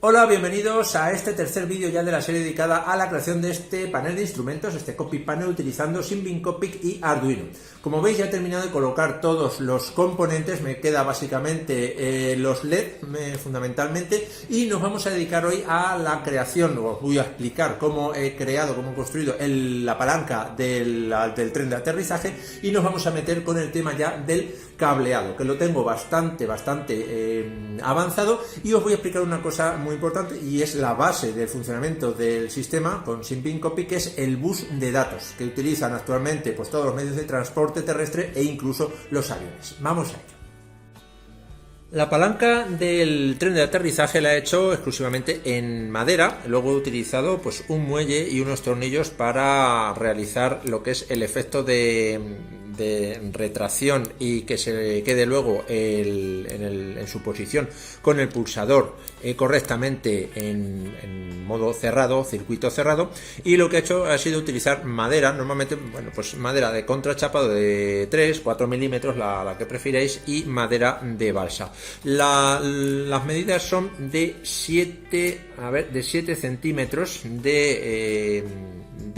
Hola, bienvenidos a este tercer vídeo ya de la serie dedicada a la creación de este panel de instrumentos, este Copic Panel utilizando Symbian Copic y Arduino. Como veis ya he terminado de colocar todos los componentes, me queda básicamente los LED fundamentalmente, y nos vamos a dedicar hoy a la creación. Os voy a explicar cómo he creado, cómo he construido la palanca del tren de aterrizaje, y nos vamos a meter con el tema ya del cableado, que lo tengo bastante avanzado, y os voy a explicar una cosa muy importante, y es la base del funcionamiento del sistema con Symbian Copic, que es el bus de datos que utilizan actualmente pues todos los medios de transporte terrestre e incluso los aviones. Vamos a ello. La palanca del tren de aterrizaje la he hecho exclusivamente en madera, luego he utilizado pues un muelle y unos tornillos para realizar lo que es el efecto de retracción y que se quede luego en su posición con el pulsador correctamente en modo cerrado, circuito cerrado. Y lo que he hecho ha sido utilizar madera, normalmente pues madera de contrachapado de 3-4 milímetros, la que prefiréis, y madera de balsa. Las medidas son de 7 centímetros de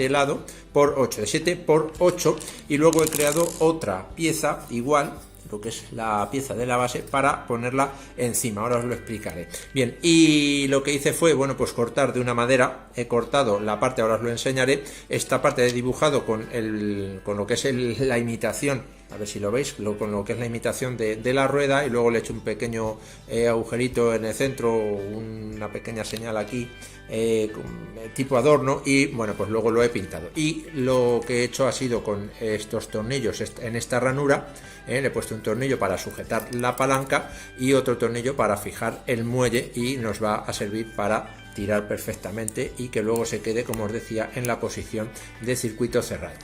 lado por 8, de 7 por 8, y luego he creado otra pieza igual, lo que es la pieza de la base, para ponerla encima. Ahora os lo explicaré. Bien, y lo que hice fue, pues cortar de una madera. He cortado la parte, ahora os lo enseñaré. Esta parte he dibujado con lo que es la imitación, a ver si lo veis, con lo que es la imitación de la rueda, y luego le he hecho un pequeño agujerito en el centro, una pequeña señal aquí, tipo adorno, y pues luego lo he pintado. Y lo que he hecho ha sido con estos tornillos en esta ranura, le he puesto un tornillo para sujetar la palanca y otro tornillo para fijar el muelle, y nos va a servir para tirar perfectamente y que luego se quede, como os decía, en la posición de circuito cerrado.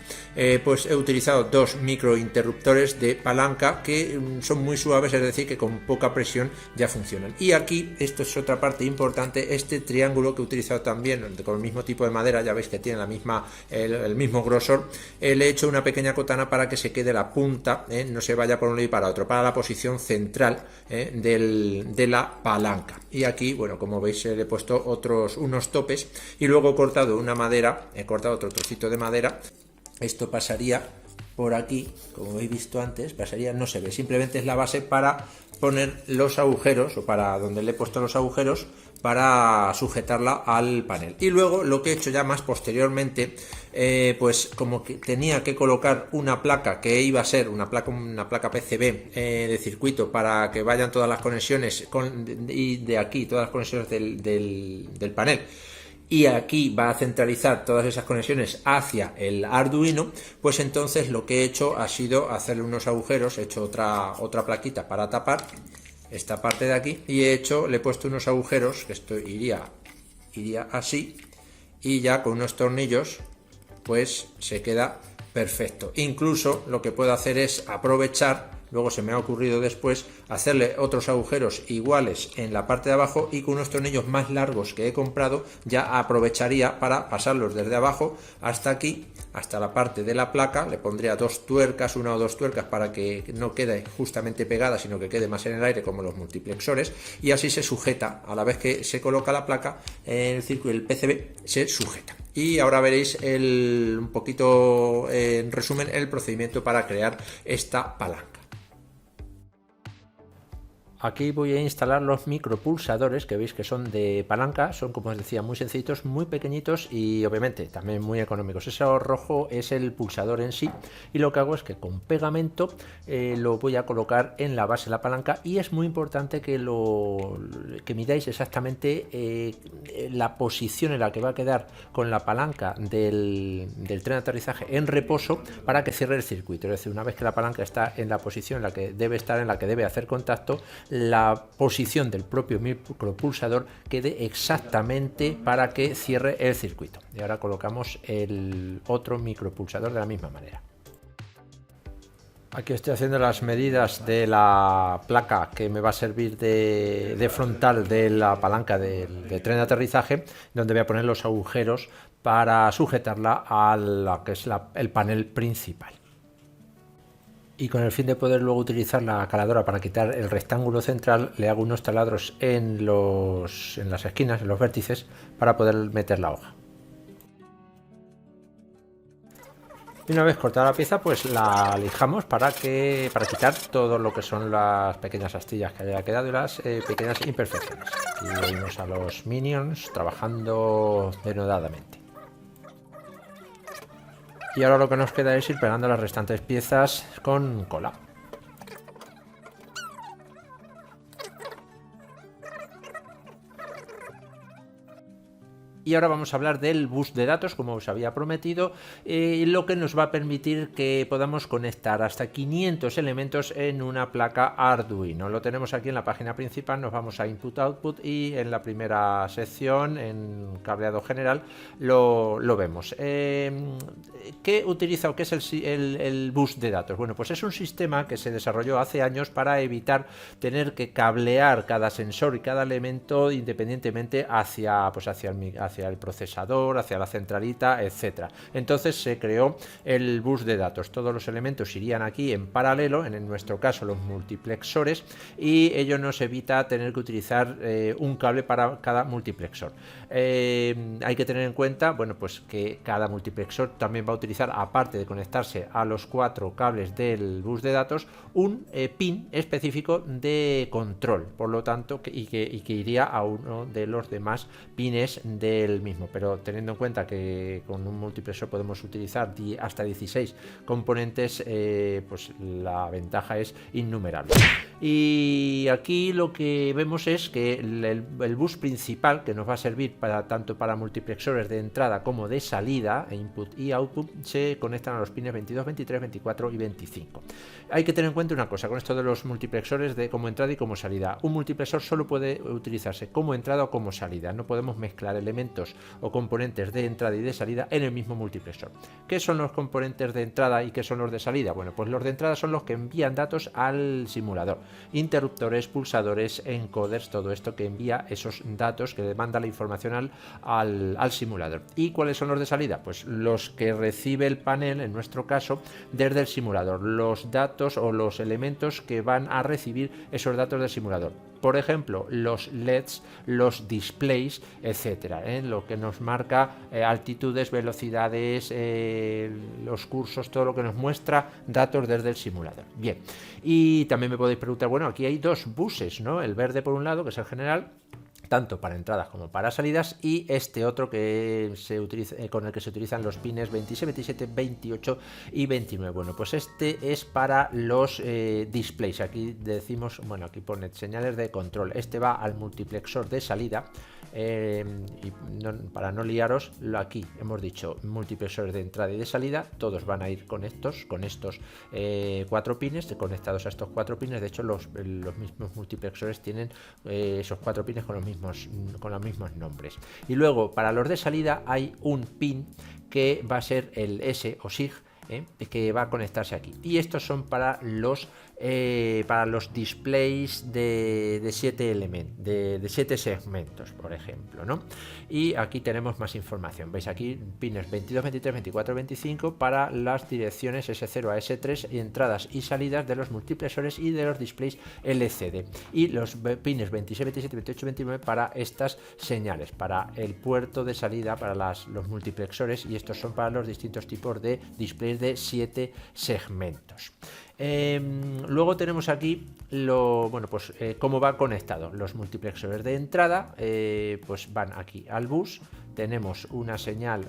Pues he utilizado dos microinterruptores de palanca que son muy suaves, es decir, que con poca presión ya funcionan. Y aquí, esto es otra parte importante, este triángulo que he utilizado también con el mismo tipo de madera, ya veis que tiene el mismo grosor, le he hecho una pequeña cotana para que se quede la punta, no se vaya por un lado y para otro, para la posición central de la palanca. Y aquí, como veis, le he puesto unos topes, y luego he cortado otro trocito de madera. Esto pasaría por aquí, como habéis visto antes, no se ve, simplemente es la base para poner los agujeros, o para donde le he puesto los agujeros, para sujetarla al panel. Y luego lo que he hecho ya más posteriormente, pues como que tenía que colocar una placa que iba a ser una placa PCB de circuito, para que vayan todas las conexiones y de aquí todas las conexiones del panel, y aquí va a centralizar todas esas conexiones hacia el Arduino. Pues entonces lo que he hecho ha sido hacerle unos agujeros, he hecho otra plaquita para tapar esta parte de aquí, y le he puesto unos agujeros, que esto iría así, y ya con unos tornillos pues se queda perfecto. Incluso lo que puedo hacer es aprovechar, luego se me ha ocurrido después, hacerle otros agujeros iguales en la parte de abajo, y con unos tornillos más largos que he comprado ya aprovecharía para pasarlos desde abajo hasta aquí, hasta la parte de la placa. Le pondría una o dos tuercas para que no quede justamente pegada, sino que quede más en el aire, como los multiplexores, y así se sujeta a la vez que se coloca la placa en el circuito. El PCB se sujeta. Y ahora veréis un poquito en resumen el procedimiento para crear esta palanca. Aquí voy a instalar los micropulsadores, que veis que son de palanca, son, como os decía, muy sencillitos, muy pequeñitos y obviamente también muy económicos. Ese rojo es el pulsador en sí, y lo que hago es que con pegamento lo voy a colocar en la base de la palanca, y es muy importante que midáis exactamente la posición en la que va a quedar con la palanca del tren de aterrizaje en reposo, para que cierre el circuito. Es decir, una vez que la palanca está en la posición en la que debe estar, en la que debe hacer contacto, la posición del propio micropulsador quede exactamente para que cierre el circuito. Y ahora colocamos el otro micropulsador de la misma manera. Aquí estoy haciendo las medidas de la placa que me va a servir de frontal de la palanca del tren de aterrizaje, donde voy a poner los agujeros para sujetarla a la que es el panel principal. Y con el fin de poder luego utilizar la caladora para quitar el rectángulo central, le hago unos taladros en las esquinas, en los vértices, para poder meter la hoja. Y una vez cortada la pieza, pues la lijamos para quitar todo lo que son las pequeñas astillas que haya quedado y las pequeñas imperfecciones. Y vemos a los minions trabajando denodadamente. Y ahora lo que nos queda es ir pegando las restantes piezas con cola. Y ahora vamos a hablar del bus de datos, como os había prometido, lo que nos va a permitir que podamos conectar hasta 500 elementos en una placa Arduino. Lo tenemos aquí en la página principal, nos vamos a Input Output y en la primera sección, en cableado general, lo vemos. ¿Qué utiliza o qué es el bus de datos? Bueno, pues es un sistema que se desarrolló hace años para evitar tener que cablear cada sensor y cada elemento independientemente hacia el procesador, hacia la centralita, etcétera. Entonces se creó el bus de datos. Todos los elementos irían aquí en paralelo, en nuestro caso los multiplexores, y ello nos evita tener que utilizar un cable para cada multiplexor. Hay que tener en cuenta, bueno, pues que cada multiplexor también va a utilizar, aparte de conectarse a los 4 cables del bus de datos, un pin específico de control, por lo tanto, que iría a uno de los demás pines del mismo, pero teniendo en cuenta que con un multiplexor podemos utilizar hasta 16 componentes, pues la ventaja es innumerable. Y aquí lo que vemos es que el bus principal, que nos va a servir tanto para multiplexores de entrada como de salida, input y output, se conectan a los pines 22, 23, 24 y 25. Hay que tener en cuenta una cosa con esto de los multiplexores de como entrada y como salida. Un multiplexor solo puede utilizarse como entrada o como salida. No podemos mezclar elementos o componentes de entrada y de salida en el mismo multiplexor. ¿Qué son los componentes de entrada y qué son los de salida? Bueno, pues los de entrada son los que envían datos al simulador. Interruptores, pulsadores, encoders, todo esto que envía esos datos, que demanda la información al simulador. ¿Y cuáles son los de salida? Pues los que recibe el panel, en nuestro caso, desde el simulador. Los datos o los elementos que van a recibir esos datos del simulador. Por ejemplo, los LEDs, los displays, etcétera, lo que nos marca altitudes, velocidades, los cursos, todo lo que nos muestra datos desde el simulador. Bien, y también me podéis preguntar, bueno, aquí hay dos buses, ¿no? El verde por un lado, que es el general, tanto para entradas como para salidas, y este otro que se utiliza, con el que se utilizan los pines 26, 27, 28 y 29. Bueno, pues este es para los displays. Aquí decimos, bueno, aquí pone señales de control. Este va al multiplexor de salida. Y para no liaros, aquí hemos dicho multiplexores de entrada y de salida, todos van a ir con estos 4 pines, conectados a estos 4 pines. De hecho, los mismos multiplexores tienen esos 4 pines con los mismos nombres. Y luego para los de salida hay un pin que va a ser el S o SIG, que va a conectarse aquí, y estos son para los displays de 7 elementos, de 7 segmentos, por ejemplo, ¿no? Y aquí tenemos más información. Veis aquí pines 22, 23, 24, 25 para las direcciones S0 a S3 y entradas y salidas de los multiplexores y de los displays LCD, y los pines 26, 27, 28, 29 para estas señales, para el puerto de salida, para los multiplexores, y estos son para los distintos tipos de displays de 7 segmentos. Luego tenemos aquí cómo va conectado. Los multiplexores de entrada pues van aquí al bus. Tenemos una señal,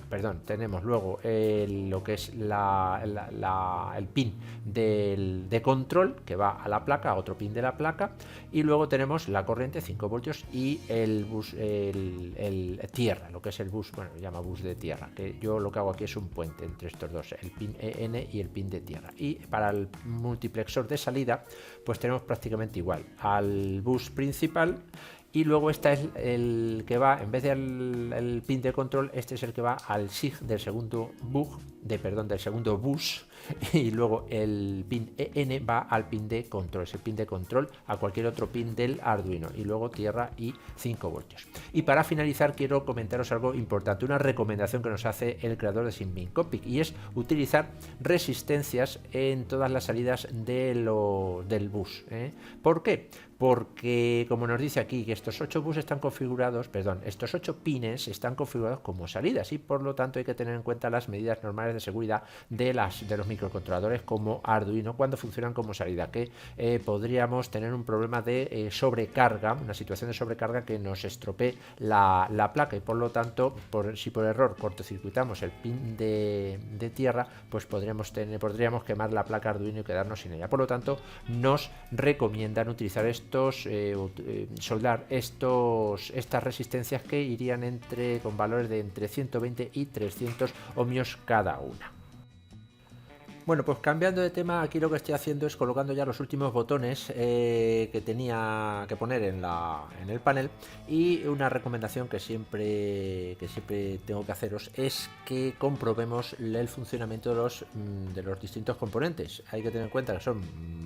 tenemos luego lo que es el pin de control que va a la placa, a otro pin de la placa, y luego tenemos la corriente 5 voltios y el bus, el tierra, lo que es el bus, bueno, lo llama bus de tierra, que yo lo que hago aquí es un puente entre estos dos, el pin EN y el pin de tierra. Y para el multiplexor de salida, pues tenemos prácticamente igual al bus principal. Y luego este es el que va, en vez del pin de control, este es el que va al SIG del segundo bus del segundo bus, y luego el pin EN va al pin de control, es el pin de control a cualquier otro pin del Arduino, y luego tierra y 5 voltios. Y para finalizar quiero comentaros algo importante, una recomendación que nos hace el creador de SymBinCopic, y es utilizar resistencias en todas las salidas del bus. ¿Por qué? Porque, como nos dice aquí, que estos 8 pines están configurados como salidas, y por lo tanto hay que tener en cuenta las medidas normales de seguridad de los microcontroladores como Arduino cuando funcionan como salida, que podríamos tener un problema de sobrecarga, una situación de sobrecarga que nos estropee la placa, y por lo tanto, si por error cortocircuitamos el pin de tierra, pues podríamos quemar la placa Arduino y quedarnos sin ella. Por lo tanto, nos recomiendan utilizar soldar estas resistencias, que irían con valores de entre 120 y 300 ohmios cada una. Bueno, pues cambiando de tema, aquí lo que estoy haciendo es colocando ya los últimos botones que tenía que poner en el panel, y una recomendación que siempre tengo que haceros es que comprobemos el funcionamiento de los distintos componentes. Hay que tener en cuenta que son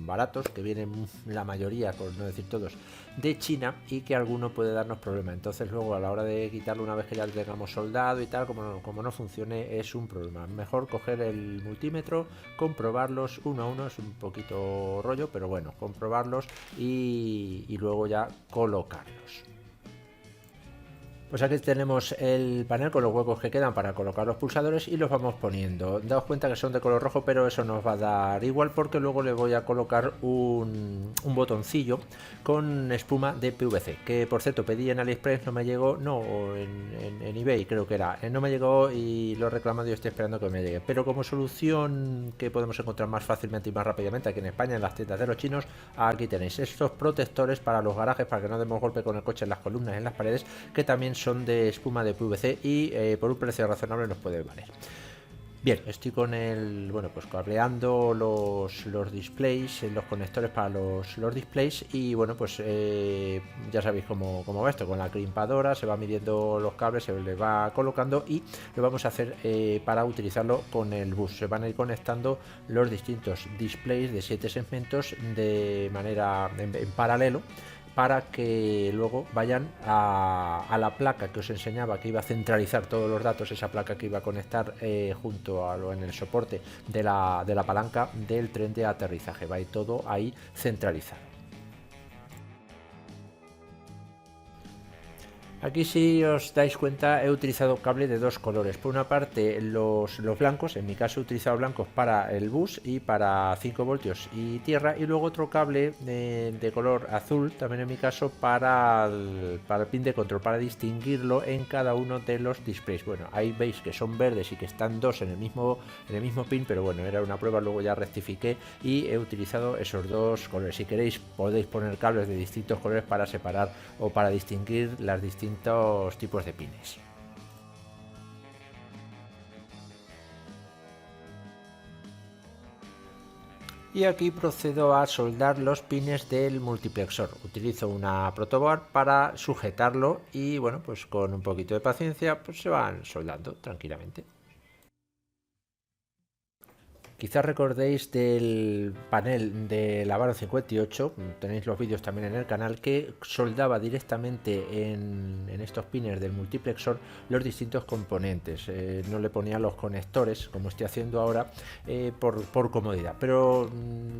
baratos, que vienen la mayoría, por no decir todos, de China, y que alguno puede darnos problemas. Entonces luego a la hora de quitarlo, una vez que ya lo tengamos soldado y tal, como no funcione, es un problema. Mejor coger el multímetro, comprobarlos uno a uno, es un poquito rollo, pero bueno, comprobarlos y luego ya colocarlos. Pues aquí tenemos el panel con los huecos que quedan para colocar los pulsadores, y los vamos poniendo. Daos cuenta que son de color rojo, pero eso nos va a dar igual, porque luego le voy a colocar un botoncillo con espuma de PVC, que por cierto pedí en AliExpress, no me llegó, en eBay creo que era, no me llegó, y lo he reclamado y estoy esperando que me llegue. Pero como solución que podemos encontrar más fácilmente y más rápidamente aquí en España, en las tiendas de los chinos, aquí tenéis estos protectores para los garajes, para que no demos golpe con el coche en las columnas, en las paredes, que también son de espuma de PVC, y por un precio razonable nos puede valer. Bien, estoy con pues cableando los displays, los conectores para los displays, y bueno, pues ya sabéis cómo va esto, con la crimpadora se va midiendo los cables, se les va colocando, y lo vamos a hacer para utilizarlo con el bus. Se van a ir conectando los distintos displays de 7 segmentos de manera en paralelo, para que luego vayan a la placa que os enseñaba, que iba a centralizar todos los datos, esa placa que iba a conectar junto en el soporte de la palanca del tren de aterrizaje. Va a ir todo ahí centralizado. Aquí, si os dais cuenta, he utilizado cable de dos colores. Por una parte los blancos, en mi caso he utilizado blancos para el bus y para 5 voltios y tierra, y luego otro cable de color azul, también en mi caso, para el pin de control, para distinguirlo en cada uno de los displays. Bueno, ahí veis que son verdes y que están dos en el mismo pin, pero bueno, era una prueba, luego ya rectifiqué y he utilizado esos dos colores. Si queréis podéis poner cables de distintos colores para separar o para distinguir las distintos tipos de pines. Y aquí procedo a soldar los pines del multiplexor. Utilizo una protoboard para sujetarlo, y bueno, pues con un poquito de paciencia pues se van soldando tranquilamente. Quizás recordéis del panel de la Varon 58, tenéis los vídeos también en el canal, que soldaba directamente en estos pines del multiplexor los distintos componentes. No le ponía los conectores, como estoy haciendo ahora, por comodidad. Pero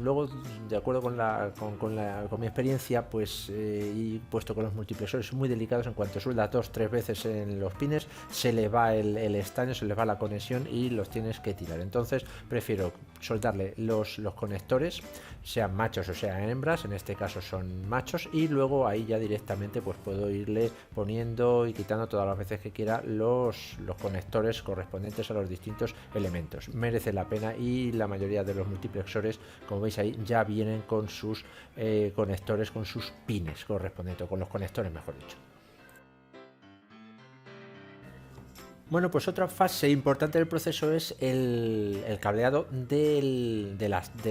luego, de acuerdo con mi experiencia, pues y puesto que los multiplexores son muy delicados, en cuanto sueldas 2-3 veces en los pines, se le va el estaño, se le va la conexión y los tienes que tirar. Entonces prefiero soldarle los conectores, sean machos o sean hembras, en este caso son machos, y luego ahí ya directamente pues puedo irle poniendo y quitando todas las veces que quiera los conectores correspondientes a los distintos elementos. Merece la pena, y la mayoría de los multiplexores, como veis ahí, ya vienen con sus conectores, con sus pines correspondientes, con los conectores mejor dicho. Bueno, pues otra fase importante del proceso es el cableado de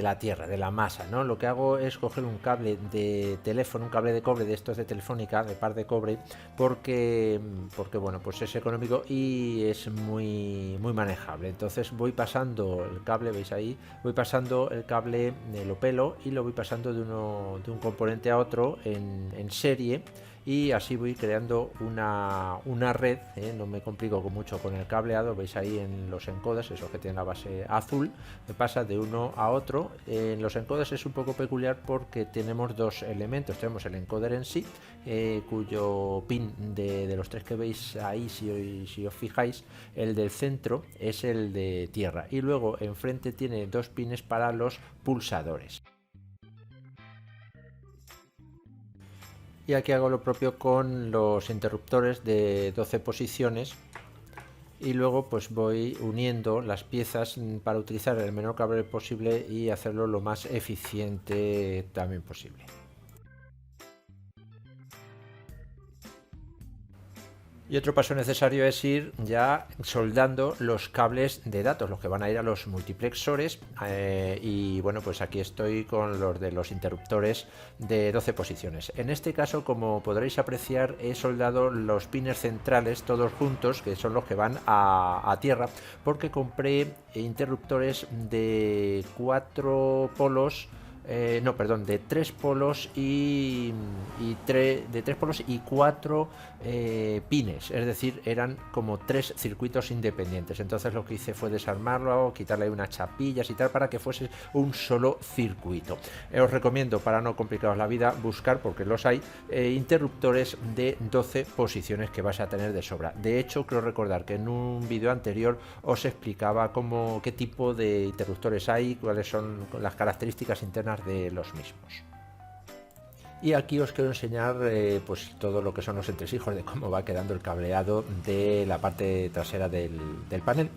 la tierra, de la masa, ¿no? Lo que hago es coger un cable de teléfono, un cable de cobre de estos de Telefónica, de par de cobre, porque bueno, pues es económico y es muy manejable. Entonces voy pasando el cable, veis ahí, voy pasando el cable, lo pelo y lo voy pasando de un componente a otro en serie, y así voy creando una red, no me complico mucho con el cableado. Veis ahí en los encoders, esos que tienen la base azul, me pasa de uno a otro. En los encoders es un poco peculiar porque tenemos dos elementos. Tenemos el encoder en sí, cuyo pin de los tres que veis ahí, si os fijáis, el del centro es el de tierra, y luego enfrente tiene dos pines para los pulsadores. Y aquí hago lo propio con los interruptores de 12 posiciones, y luego pues voy uniendo las piezas para utilizar el menor cable posible y hacerlo lo más eficiente también posible. Y otro paso necesario es ir ya soldando los cables de datos, los que van a ir a los multiplexores, y bueno, pues aquí estoy con los de los interruptores de 12 posiciones. En este caso, como podréis apreciar, he soldado los pines centrales todos juntos, que son los que van a tierra, porque compré interruptores de 4 polos, de 3 polos y 4 pines, es decir, eran como 3 circuitos independientes. Entonces lo que hice fue desarmarlo, quitarle unas chapillas y tal para que fuese un solo circuito. Os recomiendo, para no complicaros la vida, buscar, porque los hay, interruptores de 12 posiciones que vas a tener de sobra. De hecho, creo recordar que en un vídeo anterior os explicaba qué tipo de interruptores hay, cuáles son las características internas de los mismos. Y aquí os quiero enseñar pues todo lo que son los entresijos de cómo va quedando el cableado de la parte trasera del panel.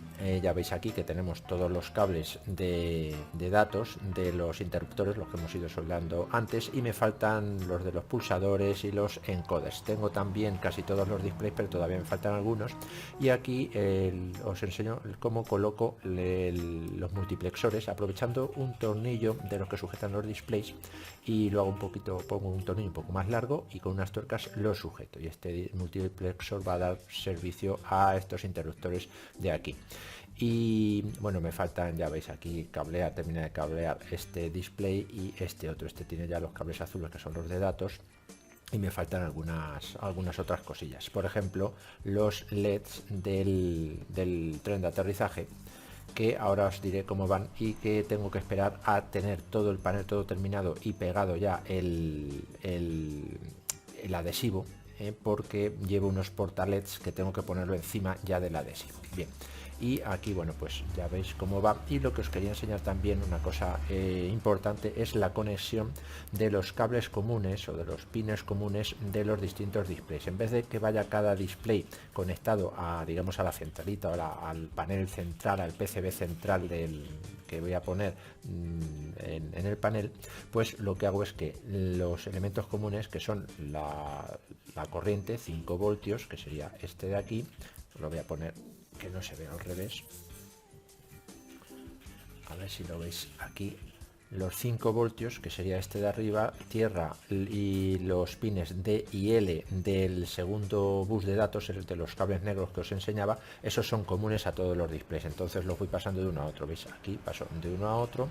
Ya veis aquí que tenemos todos los cables de datos de los interruptores, los que hemos ido soldando antes, y me faltan los de los pulsadores y los encoders. Tengo también casi todos los displays, pero todavía me faltan algunos, y aquí os enseño cómo coloco los multiplexores aprovechando un tornillo de los que sujetan los displays, y lo hago pongo un tornillo un poco más largo y con unas tuercas lo sujeto, y este multiplexor va a dar servicio a estos interruptores de aquí. Y bueno, me faltan, ya veis aquí, terminar de cablear este display y este otro. Este tiene ya los cables azules, que son los de datos, y me faltan algunas otras cosillas. Por ejemplo, los LEDs del tren de aterrizaje, que ahora os diré cómo van, y que tengo que esperar a tener todo el panel todo terminado y pegado ya el adhesivo, porque llevo unos portalets que tengo que ponerlo encima ya del adhesivo. Bien, y aquí bueno, pues ya veis cómo va. Y lo que os quería enseñar también, una cosa importante, es la conexión de los cables comunes o de los pines comunes de los distintos displays. En vez de que vaya cada display conectado a, digamos, a la centralita o al panel central, al PCB central que voy a poner en el panel, pues lo que hago es que los elementos comunes, que son la corriente 5 voltios, que sería este de aquí, lo voy a poner que no se vea al revés, a ver si lo veis aquí, los 5 voltios, que sería este de arriba, tierra, y los pines D y L del segundo bus de datos, el de los cables negros que os enseñaba, esos son comunes a todos los displays. Entonces los voy pasando de uno a otro. ¿Veis? Aquí paso de uno a otro,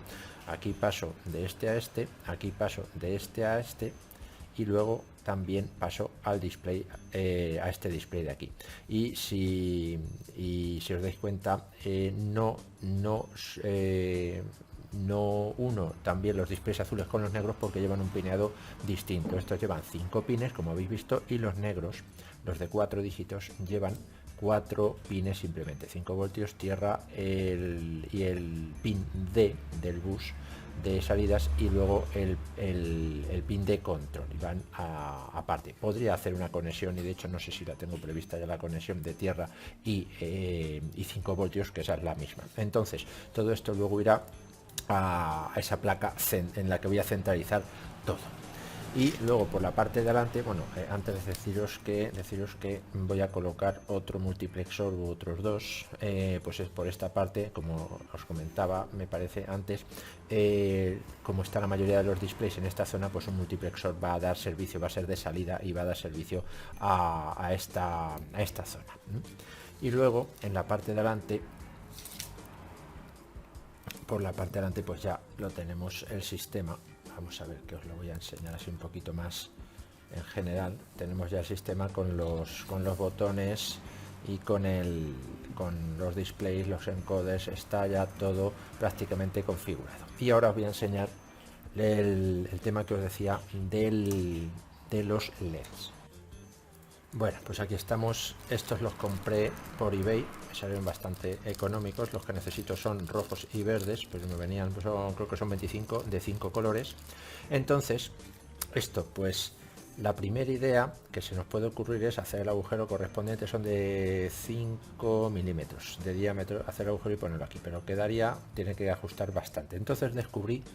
aquí paso de este a este, aquí paso de este a este, y luego también paso al display, a este display de aquí. Y si os dais cuenta, no uno también los displays azules con los negros, porque llevan un pineado distinto. Estos llevan 5 pines, como habéis visto, y los negros, los de 4 dígitos, llevan 4 pines simplemente, 5 voltios, tierra, y el pin D del bus de salidas, y luego el pin de control, y van aparte. Podría hacer una conexión, y de hecho no sé si la tengo prevista ya, la conexión de tierra y 5 voltios, que esa es la misma. Entonces todo esto luego irá a esa placa en la que voy a centralizar todo. Y luego por la parte de delante, bueno, antes de deciros que voy a colocar otro multiplexor u otros dos, pues es por esta parte, como os comentaba, me parece antes, como está la mayoría de los displays en esta zona, pues un multiplexor va a dar servicio, va a ser de salida y va a dar servicio a esta zona. Y luego en la parte de delante, por la parte de delante, pues ya lo tenemos el sistema. Vamos a ver, que os lo voy a enseñar así un poquito más en general. Tenemos ya el sistema con los botones y con los displays, los encoders, está ya todo prácticamente configurado. Y ahora os voy a enseñar el tema que os decía de los LEDs. Bueno, pues aquí estamos. Estos los compré por eBay, me salieron bastante económicos. Los que necesito son rojos y verdes, pero me venían, pues creo que son 25 de 5 colores. Entonces, esto, pues la primera idea que se nos puede ocurrir es hacer el agujero correspondiente, son de 5 milímetros de diámetro, hacer el agujero y ponerlo aquí, pero tiene que ajustar bastante. Entonces descubrí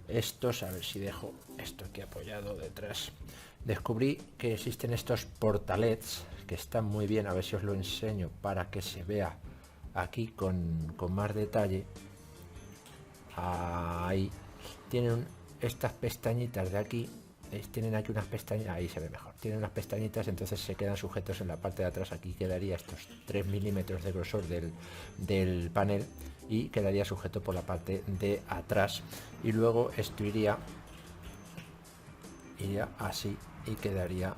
estos, a ver si dejo esto aquí apoyado detrás. Descubrí que existen estos portalets que están muy bien, a ver si os lo enseño para que se vea aquí con más detalle. Ahí tienen estas pestañitas de aquí, tienen aquí unas pestañas, ahí se ve mejor, tienen unas pestañitas, entonces se quedan sujetos en la parte de atrás. Aquí quedaría estos 3 milímetros de grosor del panel y quedaría sujeto por la parte de atrás, y luego esto iría así y quedaría,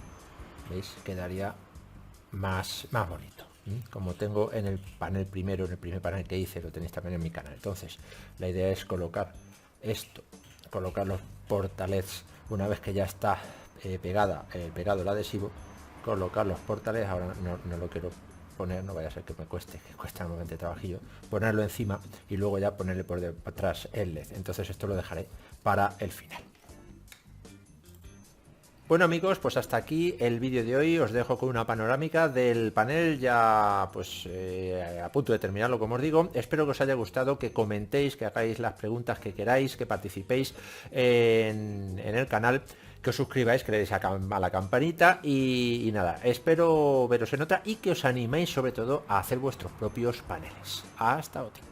¿veis? Quedaría más bonito, como tengo en el panel primero, en el primer panel que hice, lo tenéis también en mi canal. Entonces la idea es colocar esto, colocar los portalets una vez que ya está pegado el adhesivo, colocar los portalets. Ahora no lo quiero poner, no vaya a ser que cuesta normalmente trabajillo, ponerlo encima y luego ya ponerle por detrás el LED. Entonces esto lo dejaré para el final. Bueno amigos, pues hasta aquí el vídeo de hoy. Os dejo con una panorámica del panel ya pues a punto de terminarlo, como os digo. Espero que os haya gustado, que comentéis, que hagáis las preguntas que queráis, que participéis en el canal, que os suscribáis, que le deis a la campanita y nada, espero veros en otra y que os animéis sobre todo a hacer vuestros propios paneles. Hasta otra.